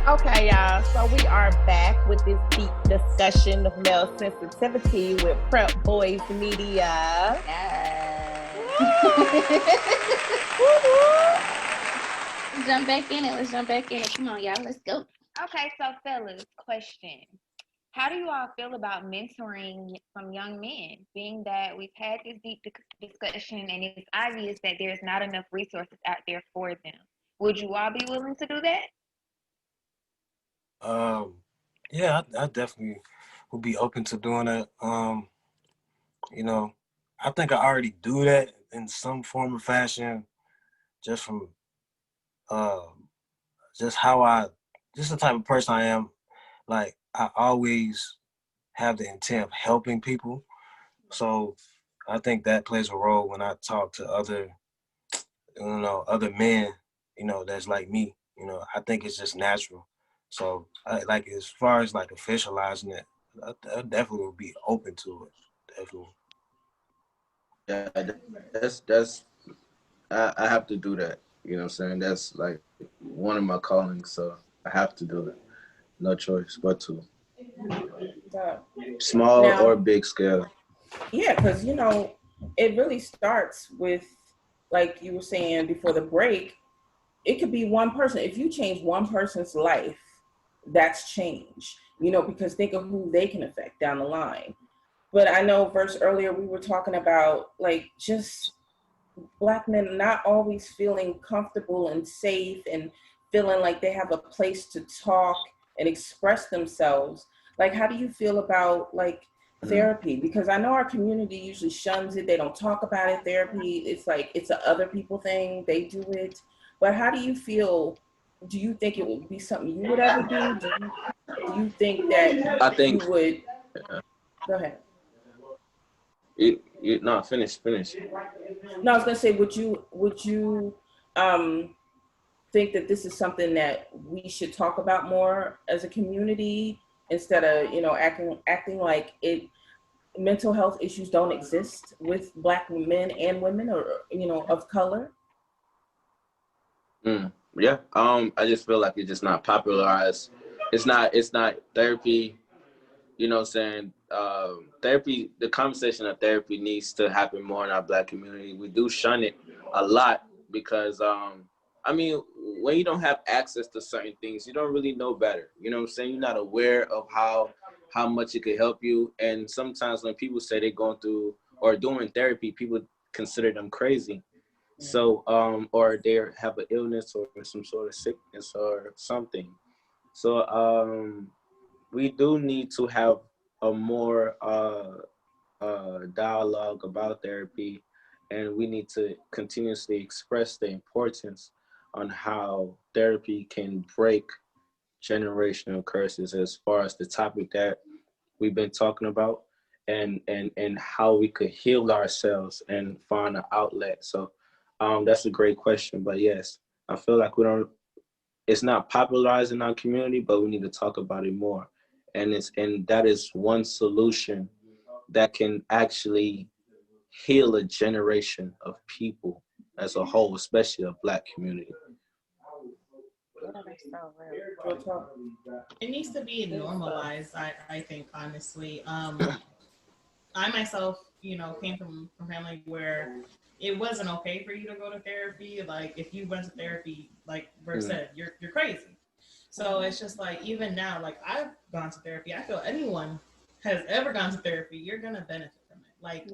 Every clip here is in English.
Okay, y'all. So we are back with this deep discussion of male sensitivity with Prep Boys Media. Yes. Woo-woo. Let's jump back in it. Let's jump back in it. Come on, y'all. Let's go. Okay, so fellas, question. How do you all feel about mentoring from young men, being that we've had this deep discussion and it's obvious that there's not enough resources out there for them? Would you all be willing to do that? Um, yeah, I definitely would be open to doing that. You know, I think I already do that in some form or fashion, just from uh, just how just the type of person I am. Like I always have the intent of helping people, so I think that plays a role when I talk to other men, that's like me. I think it's just natural. So, like as far as like officializing it, I definitely would be open to it. Definitely. Yeah, that's I have to do that. You know what I'm saying? That's like one of my callings, so I have to do it. No choice but to. Small Now, or big scale. yeah, because it really starts with, like you were saying before the break, it could be one person. If you change one person's life, that's change, because think of who they can affect down the line. But I know verse earlier we were talking about like just Black men not always feeling comfortable and safe and feeling like they have a place to talk and express themselves. Like, how do you feel about like therapy? Because I know our community usually shuns it. They don't talk about it. Therapy, it's like it's a other people thing. They do it. But how do you feel? Do you think it would be something you would ever do? Do you think that I you think would? Go ahead. no, finish. No, I was gonna say, would you think that this is something that we should talk about more as a community instead of acting like it mental health issues don't exist with Black men and women or of color? Yeah. I just feel like it's just not popularized. It's not therapy. You know what I'm saying? Therapy, the conversation of therapy needs to happen more in our Black community. We do shun it a lot because, I mean, when you don't have access to certain things, you don't really know better. You know what I'm saying? You're not aware of how much it could help you. And sometimes when people say they're going through or doing therapy, people consider them crazy. So, or they have an illness or some sort of sickness or something. So, we do need to have a more dialogue about therapy, and we need to continuously express the importance on how therapy can break generational curses as far as the topic that we've been talking about, and how we could heal ourselves and find an outlet. So that's a great question. But yes, I feel like it's not popularized in our community, but we need to talk about it more. And that is one solution that can actually heal a generation of people as a whole, especially a Black community. That's so real. Real talk. It needs to be normalized, I think, honestly. I myself, came from family where it wasn't okay for you to go to therapy. Like if you went to therapy, like Bert said, you're crazy. So it's just like even now, like I've gone to therapy. I feel anyone has ever gone to therapy, you're gonna benefit from it. Like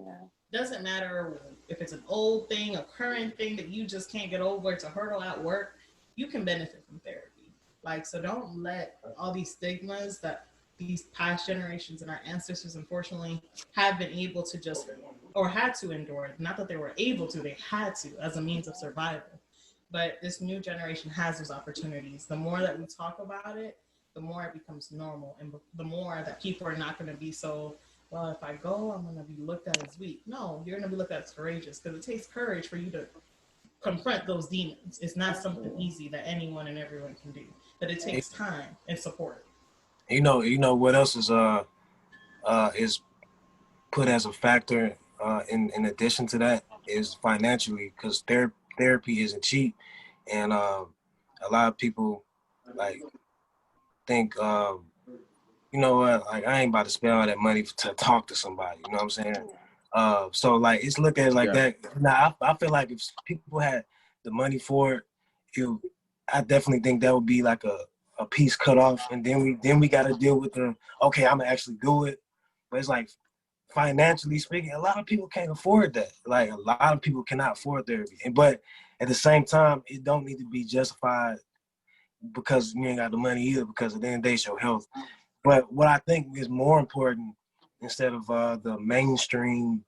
doesn't matter if it's an old thing, a current thing that you just can't get over, it's a hurdle at work, you can benefit from therapy. Like so don't let all these stigmas that these past generations and our ancestors unfortunately have been able to just or had to endure. Not that they were able to, they had to as a means of survival. But this new generation has those opportunities. The more that we talk about it, the more it becomes normal, and the more that people are not going to be so, well, if I go, I'm going to be looked at as weak. No, you're going to be looked at as courageous because it takes courage for you to confront those demons. It's not something easy that anyone and everyone can do, but it takes time and support. What else is put as a factor in addition to that is financially, because therapy isn't cheap, and a lot of people like think, you know what, like I ain't about to spend all that money to talk to somebody, you know what I'm saying? So like it's looked at like that. Now I feel like if people had the money for it, I definitely think that would be like a piece cut off, and then we got to deal with okay, I'm gonna actually do it. But it's like financially speaking, a lot of people can't afford that. Like a lot of people cannot afford therapy, but at the same time, it don't need to be justified because you ain't got the money either. Because at the end of the day, it's your health. But what I think is more important, instead of the mainstream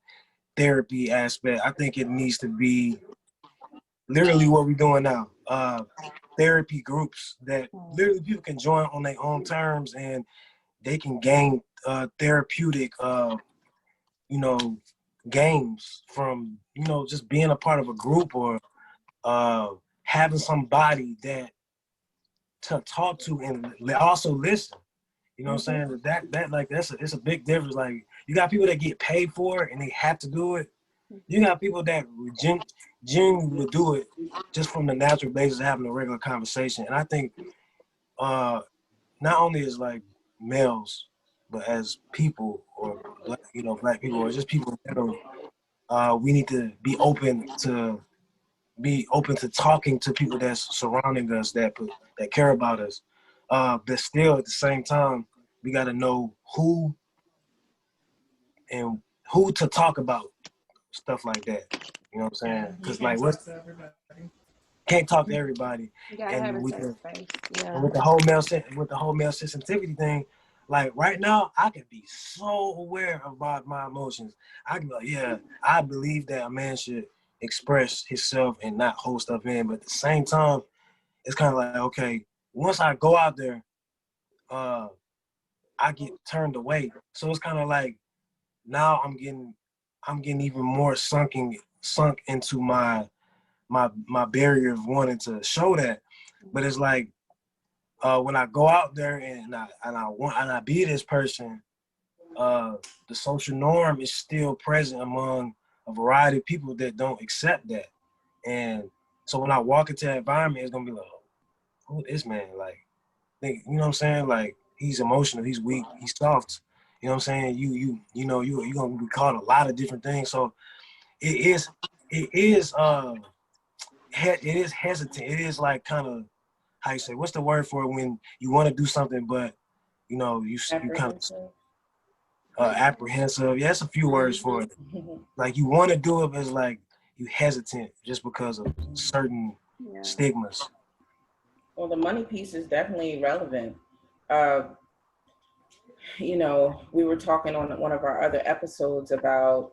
therapy aspect, I think it needs to be literally what we're doing now. Therapy groups that literally people can join on their own terms, and they can gain therapeutic, gains from, just being a part of a group, or having somebody that to talk to and also listen. You know what I'm saying? It's a big difference. Like, you got people that get paid for it and they have to do it. You got people that genuinely will do it just from the natural basis of having a regular conversation. And I think not only as like males, but as people, or black people, or just people in general, we need to be open to talking to people that's surrounding us, that care about us. But still, at the same time, we got to know who to talk about stuff like that. You know what I'm saying? Because can't talk to everybody. You gotta have a safe space. Yeah. And with the whole male sensitivity thing, like right now, I can be so aware about my emotions. I can be like, yeah, I believe that a man should express himself and not hold stuff in. But at the same time, it's kind of like, okay, once I go out there, I get turned away. So it's kind of like now I'm getting even more sunk into my barrier of wanting to show that. But it's like when I go out there and I be this person, the social norm is still present among a variety of people that don't accept that. And so when I walk into that environment, it's gonna be like, who this man? Like, you know what I'm saying? Like, he's emotional, he's weak, he's soft. You know what I'm saying? You gonna be called a lot of different things. So it is hesitant. It is like kind of, how you say, what's the word for it when you want to do something, but you kind of apprehensive. Yeah, that's a few words for it. Like, you want to do it, but it's like you hesitant just because of certain stigmas. Well, the money piece is definitely relevant. We were talking on one of our other episodes about,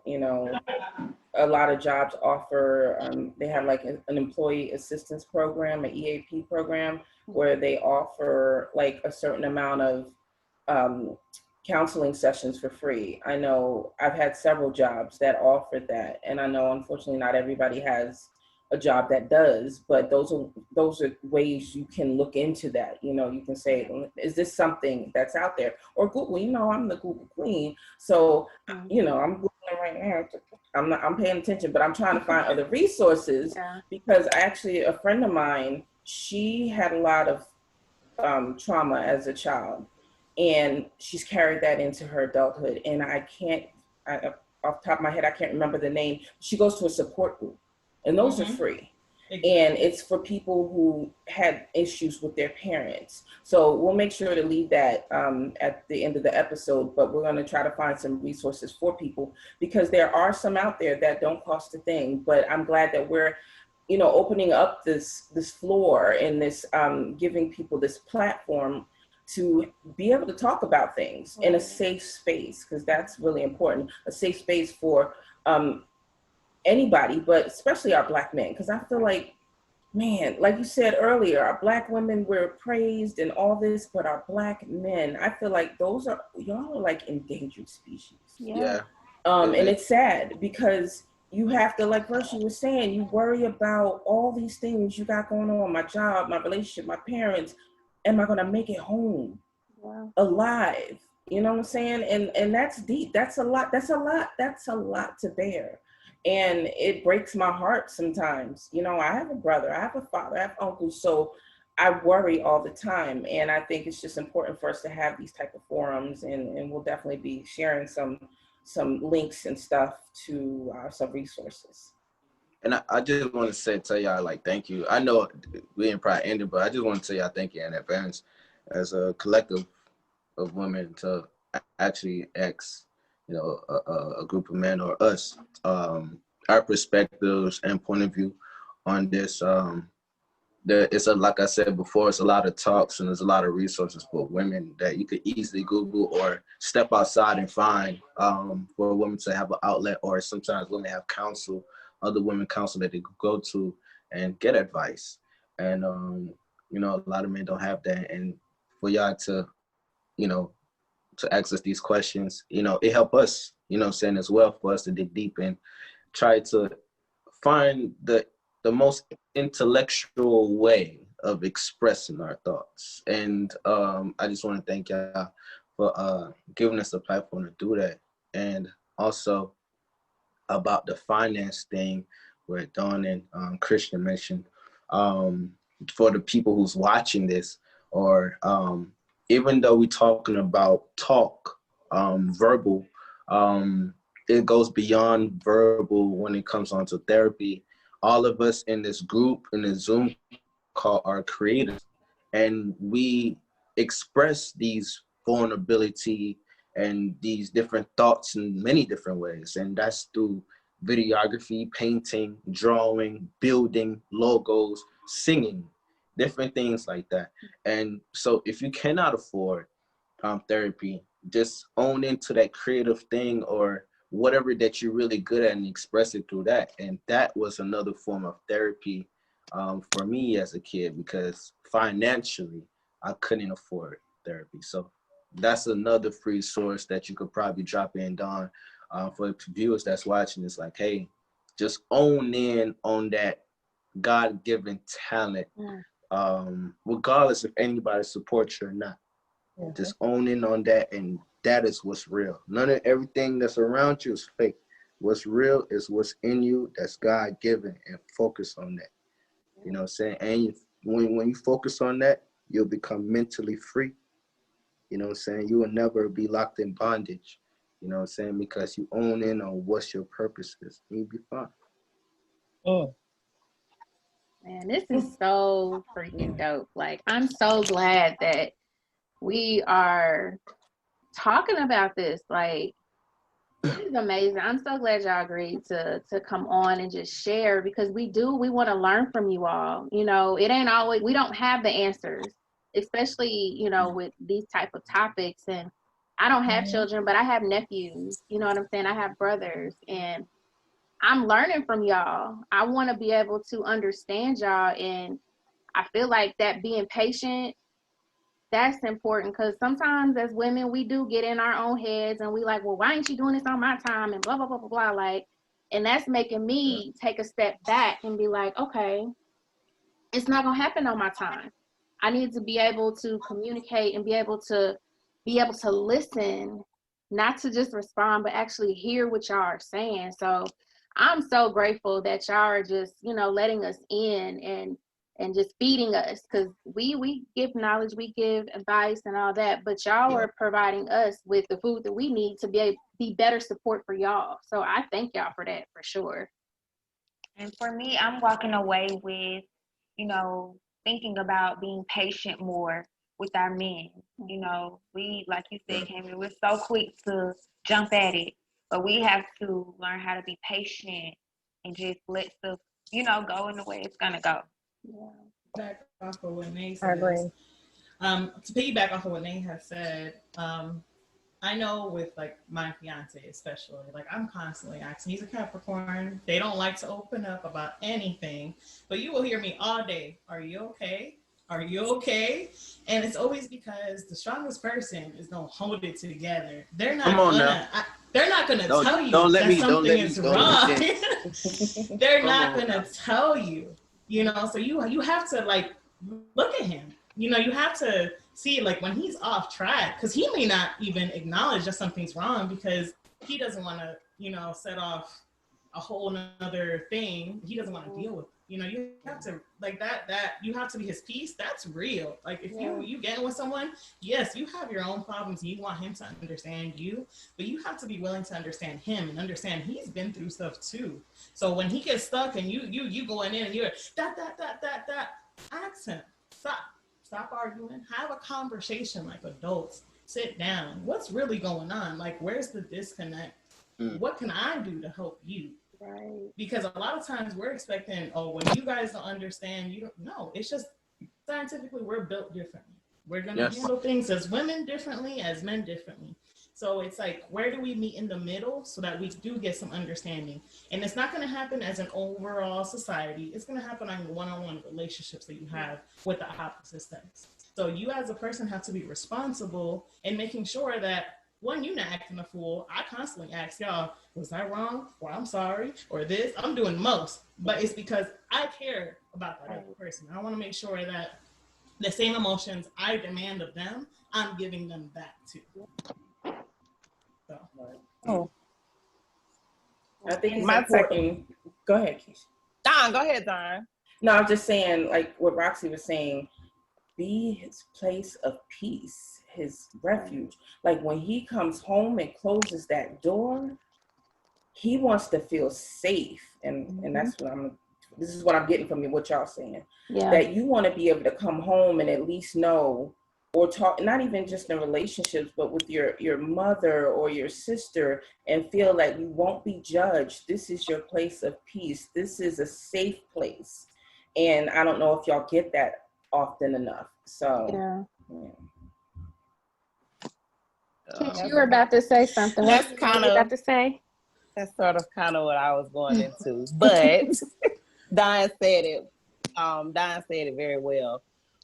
a lot of jobs offer, they have like an employee assistance program, an EAP program, where they offer like a certain amount of counseling sessions for free. I know I've had several jobs that offered that, and I know unfortunately not everybody has a job that does, but those are ways you can look into that. You can say, is this something that's out there? Or Google, I'm the Google queen. So, I'm Googling right now. I'm paying attention, but I'm trying to find other resources because actually a friend of mine, she had a lot of trauma as a child, and she's carried that into her adulthood. And off the top of my head, I can't remember the name. She goes to a support group. And those are free. And it's for people who had issues with their parents. So we'll make sure to leave that at the end of the episode, but we're going to try to find some resources for people, because there are some out there that don't cost a thing. But I'm glad that we're, opening up this floor and this giving people this platform to be able to talk about things in a safe space, because that's really important. A safe space for anybody, but especially our Black men, because I feel like, man, like you said earlier, our Black women were praised and all this, but our Black men, I feel like y'all are like endangered species. Yeah. And it's sad because you have to, like Vershi was saying, you worry about all these things you got going on, my job, my relationship, my parents. Am I going to make it home alive? You know what I'm saying? And that's deep. That's a lot to bear. And it breaks my heart sometimes. I have a brother, I have a father, I have uncles. So I worry all the time. And I think it's just important for us to have these type of forums, and we'll definitely be sharing some links and stuff to some resources. And I just want to tell y'all, like, thank you. I know we didn't probably end it, but I just want to tell y'all thank you in advance as a collective of women to actually ask, you know, a group of men or us, our perspectives and point of view on this. It's like I said before, it's a lot of talks and there's a lot of resources for women that you could easily Google or step outside and find for women to have an outlet, or sometimes women have counsel, other women counsel that they could go to and get advice. And, you know, a lot of men don't have that. And for y'all to, you know, to ask us these questions, you know, it help us, you know, saying as well, for us to dig deep and try to find the most intellectual way of expressing our thoughts. And I just want to thank y'all for giving us a platform to do that. And also about the finance thing where Dawn and Christian mentioned, for the people who's watching this, or even though we're talking about verbal, it goes beyond verbal when it comes onto therapy. All of us in this group, in the Zoom call, are creators, and we express these vulnerability and these different thoughts in many different ways. And that's through videography, painting, drawing, building, logos, singing, different things like that. And so if you cannot afford therapy, just own into that creative thing or whatever that you're really good at and express it through that. And that was another form of therapy for me as a kid, because financially I couldn't afford therapy. So that's another free source that you could probably drop in, Dawn, for viewers that's watching. It's like, hey, just own in on that God-given talent, regardless if anybody supports you or not. Just own in on that, and that is what's real. None of everything that's around you is fake. What's real is what's in you, that's God-given, and focus on that. You know what I'm saying? And when you focus on that, you'll become mentally free. You know what I'm saying? You will never be locked in bondage. You know what I'm saying? Because you own in on what your purpose is. You'll be fine. Oh. Man, this is so freaking dope. Like, I'm so glad that we are talking about this. Like, this is amazing. I'm so glad y'all agreed to come on and just share, because we want to learn from you all. You know, it ain't always, we don't have the answers, especially, you know, with these type of topics. And I don't have children, but I have nephews, you know what I'm saying? I have brothers, and I'm learning from y'all. I want to be able to understand y'all. And I feel like that being patient, that's important, because sometimes as women, we do get in our own heads and we like, well, why ain't you doing this on my time, and blah, blah, blah, blah, blah. Like, and that's making me take a step back and be like, okay, it's not going to happen on my time. I need to be able to communicate and be able to listen, not to just respond, but actually hear what y'all are saying. So I'm so grateful that y'all are just, you know, letting us in and just feeding us, because we give knowledge, we give advice and all that, but y'all are providing us with the food that we need to be better support for y'all. So I thank y'all for that, for sure. And for me, I'm walking away with, you know, thinking about being patient more with our men. You know, we, like you said, Cameron, we're so quick to jump at it, but we have to learn how to be patient and just let stuff, you know, go in the way it's gonna go. Back off of what Nate said. To piggyback off of what Nate has said, I know with like my fiance especially, like I'm constantly asking, he's a Capricorn, they don't like to open up about anything, but you will hear me all day, are you okay? Are you okay? And it's always because the strongest person is gonna hold it together. They're not gonna tell you that something is wrong. They're not gonna tell you, you know, so you have to like look at him. You know, you have to see like when he's off track, because he may not even acknowledge that something's wrong because he doesn't want to, you know, set off a whole nother thing. He doesn't want to deal with You know, you have to like that you have to be his peace. That's real. Like if you get with someone, yes, you have your own problems and you want him to understand you, but you have to be willing to understand him and understand he's been through stuff too. So when he gets stuck and you going in and you're that, ask him, stop arguing, have a conversation like adults, sit down. What's really going on? Like, where's the disconnect? What can I do to help you? Right. Because a lot of times we're expecting, oh, when you guys don't understand, you don't know. It's just scientifically we're built differently. We're gonna handle things as women differently, as men differently. So it's like, where do we meet in the middle so that we do get some understanding? And it's not gonna happen as an overall society. It's gonna happen on one-on-one relationships that you have with the opposite sex. So you as a person have to be responsible in making sure that, one, you're not acting a fool. I constantly ask y'all, was I wrong? Or I'm sorry, or this. I'm doing most, but it's because I care about that other person. I want to make sure that the same emotions I demand of them, I'm giving them back too. So. I think it's important. Go ahead, Keisha. Don, go ahead, Don. No, I'm just saying, like what Roxy was saying, be his place of peace, his refuge. Like when he comes home and closes that door, he wants to feel safe. And that's what this is what I'm getting from what y'all saying. Yeah. That you want to be able to come home and at least know, or talk, not even just in relationships, but with your mother or your sister, and feel like you won't be judged. This is your place of peace. This is a safe place. And I don't know if y'all get that often enough. So Keisha, you were about to say something. That's What kind you of about to say. That's sort of kind of what I was going into, but Don said it. Don said it very well.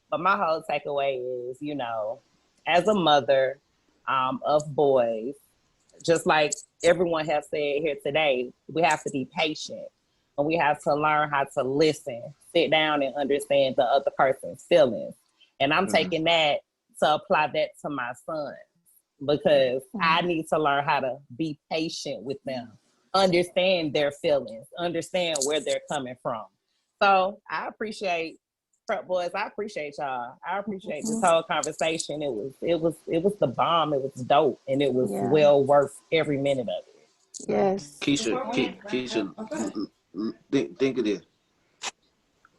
But my whole takeaway is, you know, as a mother of boys, just like everyone has said here today, we have to be patient and we have to learn how to listen, sit down and understand the other person's feelings. And I'm taking that to apply that to my sons, because I need to learn how to be patient with them, understand their feelings, understand where they're coming from. So I appreciate Prep Boys. I appreciate y'all. I appreciate this whole conversation. It was the bomb. It was dope, and it was well worth every minute of it. Yes. Keisha, think of this.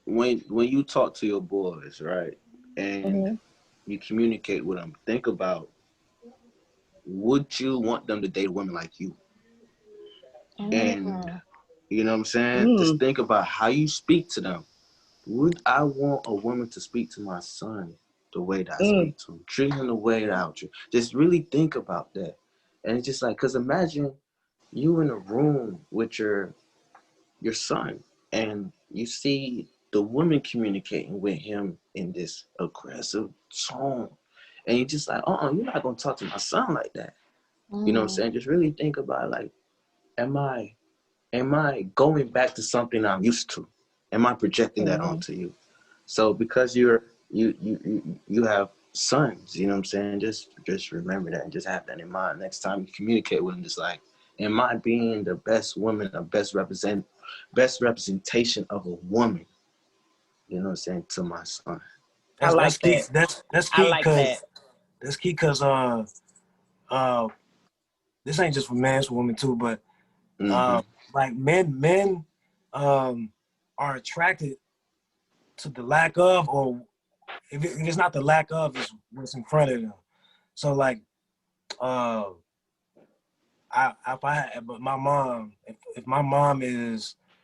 When you talk to your boys, right, and you communicate with them, think about, would you want them to date women like you? And you know what I'm saying? Just think about how you speak to them. Would I want a woman to speak to my son the way that I speak to him? Treat him the way that I would treat. Just really think about that. And it's just like, because imagine you in a room with your son and you see the woman communicating with him in this aggressive tone. And you're just like, you're not going to talk to my son like that. You know what I'm saying? Just really think about, like, am I going back to something I'm used to? Am I projecting that onto you? So because you have sons, you know what I'm saying? Just remember that and just have that in mind. Next time you communicate with them, just like, am I being the best woman, the best representation of a woman? You know what I'm saying, to my son. That's key. that. That's key. I like that. That's key because this ain't just for men, it's for women too. But like men are attracted to the lack of, or if it's not the lack of, it's what's in front of them. So like, but my mom, if my mom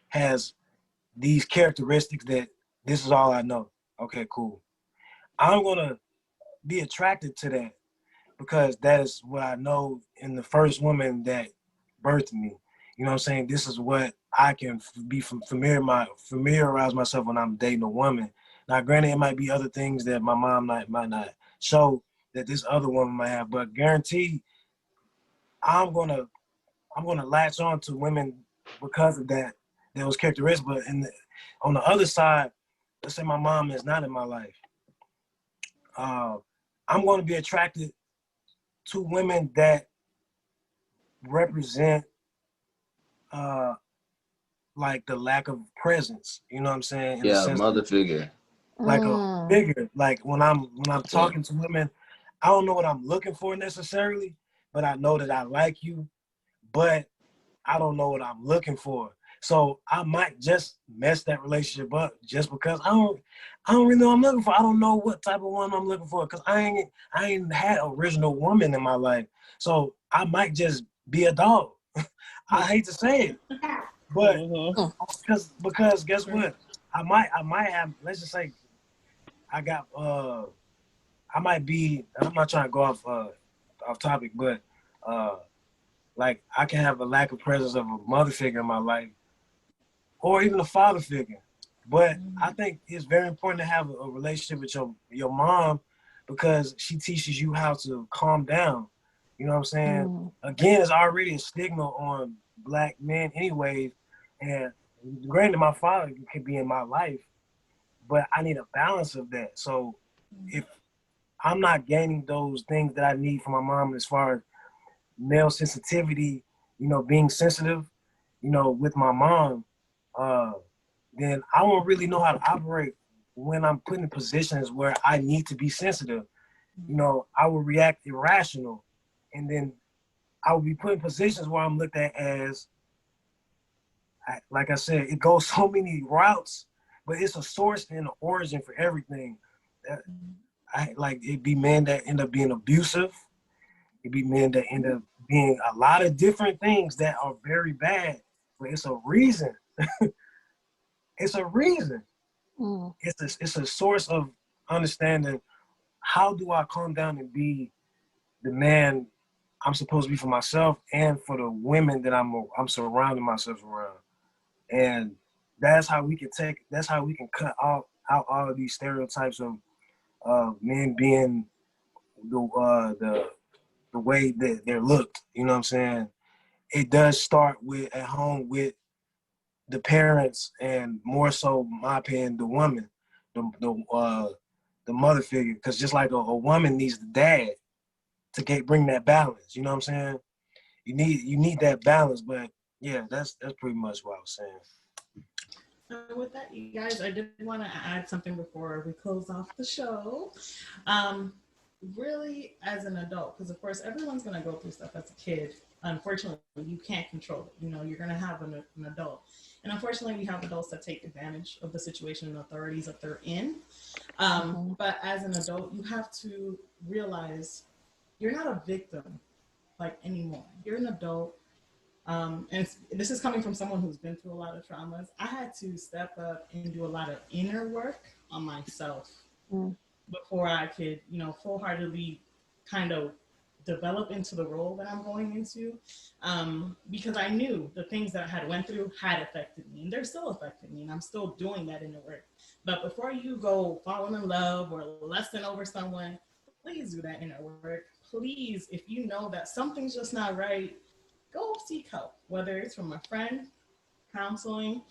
has these characteristics that this is all I know. Okay, cool. I'm gonna be attracted to that because that is what I know in the first woman that birthed me. You know what I'm saying? This is what I can familiarize myself when I'm dating a woman. Now, granted, it might be other things that my mom might not show that this other woman might have, but guaranteed, I'm gonna latch on to women because of that. Those characteristics. But on the other side, let's say my mom is not in my life. I'm going to be attracted to women that represent like the lack of presence. You know what I'm saying? In the Yeah, sense mother figure. like a figure. Like when I'm talking to women, I don't know what I'm looking for necessarily, but I know that I like you, but I don't know what I'm looking for. So I might just mess that relationship up just because I don't really know what I'm looking for. I don't know what type of woman I'm looking for because I ain't had an original woman in my life. So I might just be a dog. I hate to say it, but because guess what? I might have, let's just say I got I might be, I'm not trying to go off topic, but like I can have a lack of presence of a mother figure in my life or even a father figure. But I think it's very important to have a relationship with your mom because she teaches you how to calm down. You know what I'm saying? Again, it's already a stigma on Black men anyway. And granted, my father could be in my life, but I need a balance of that. So if I'm not gaining those things that I need from my mom as far as male sensitivity, you know, being sensitive, you know, with my mom, then I won't really know how to operate when I'm put in positions where I need to be sensitive. You know, I will react irrational, and then I will be put in positions where I'm looked at as, like I said, it goes so many routes, but it's a source and an origin for everything. It'd be men that end up being abusive. It'd be men that end up being a lot of different things that are very bad, but it's a reason. It's a reason. It's a source of understanding. How do I calm down and be the man I'm supposed to be for myself and for the women that I'm surrounding myself around? And that's how we can cut out all of these stereotypes of men being the way that they're looked. You know what I'm saying? It does start at home with the parents, and more so, in my opinion, the woman, the mother figure. Because just like a woman needs the dad to bring that balance. You know what I'm saying? You need that balance. But yeah, that's pretty much what I was saying. With that, you guys, I did want to add something before we close off the show. Really, as an adult, because of course everyone's going to go through stuff as a kid. Unfortunately, you can't control it. You know, you're going to have an adult. And unfortunately, we have adults that take advantage of the situation and authorities that they're in. But as an adult, you have to realize you're not a victim like anymore. You're an adult. And this is coming from someone who's been through a lot of traumas. I had to step up and do a lot of inner work on myself before I could, you know, full-heartedly kind of develop into the role that I'm going into, because I knew the things that I had went through had affected me, and they're still affecting me, and I'm still doing that inner work. But before you go falling in love or lusting over someone, please do that inner work. Please, if you know that something's just not right, go seek help, whether it's from a friend, counseling.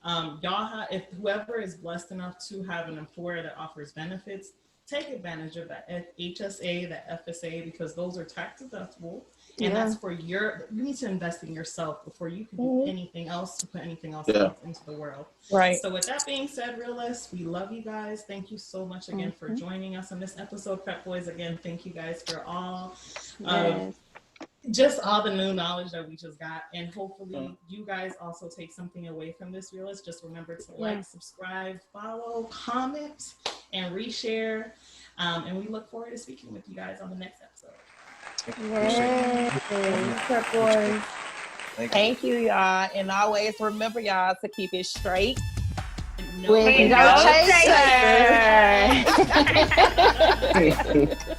If whoever is blessed enough to have an employer that offers benefits, take advantage of that HSA, that FSA, because those are tax deductible. And that's for you need to invest in yourself before you can do anything else to put anything else into the world. Right. So with that being said, realists, we love you guys. Thank you so much again for joining us on this episode. Prep Boys, again, thank you guys for all just all the new knowledge that we just got, and hopefully you guys also take something away from this, realist. Just remember to like, subscribe, follow, comment, and reshare, and we look forward to speaking with you guys on the next episode. Thank you, y'all, and always remember, y'all, to keep it straight with no chaser.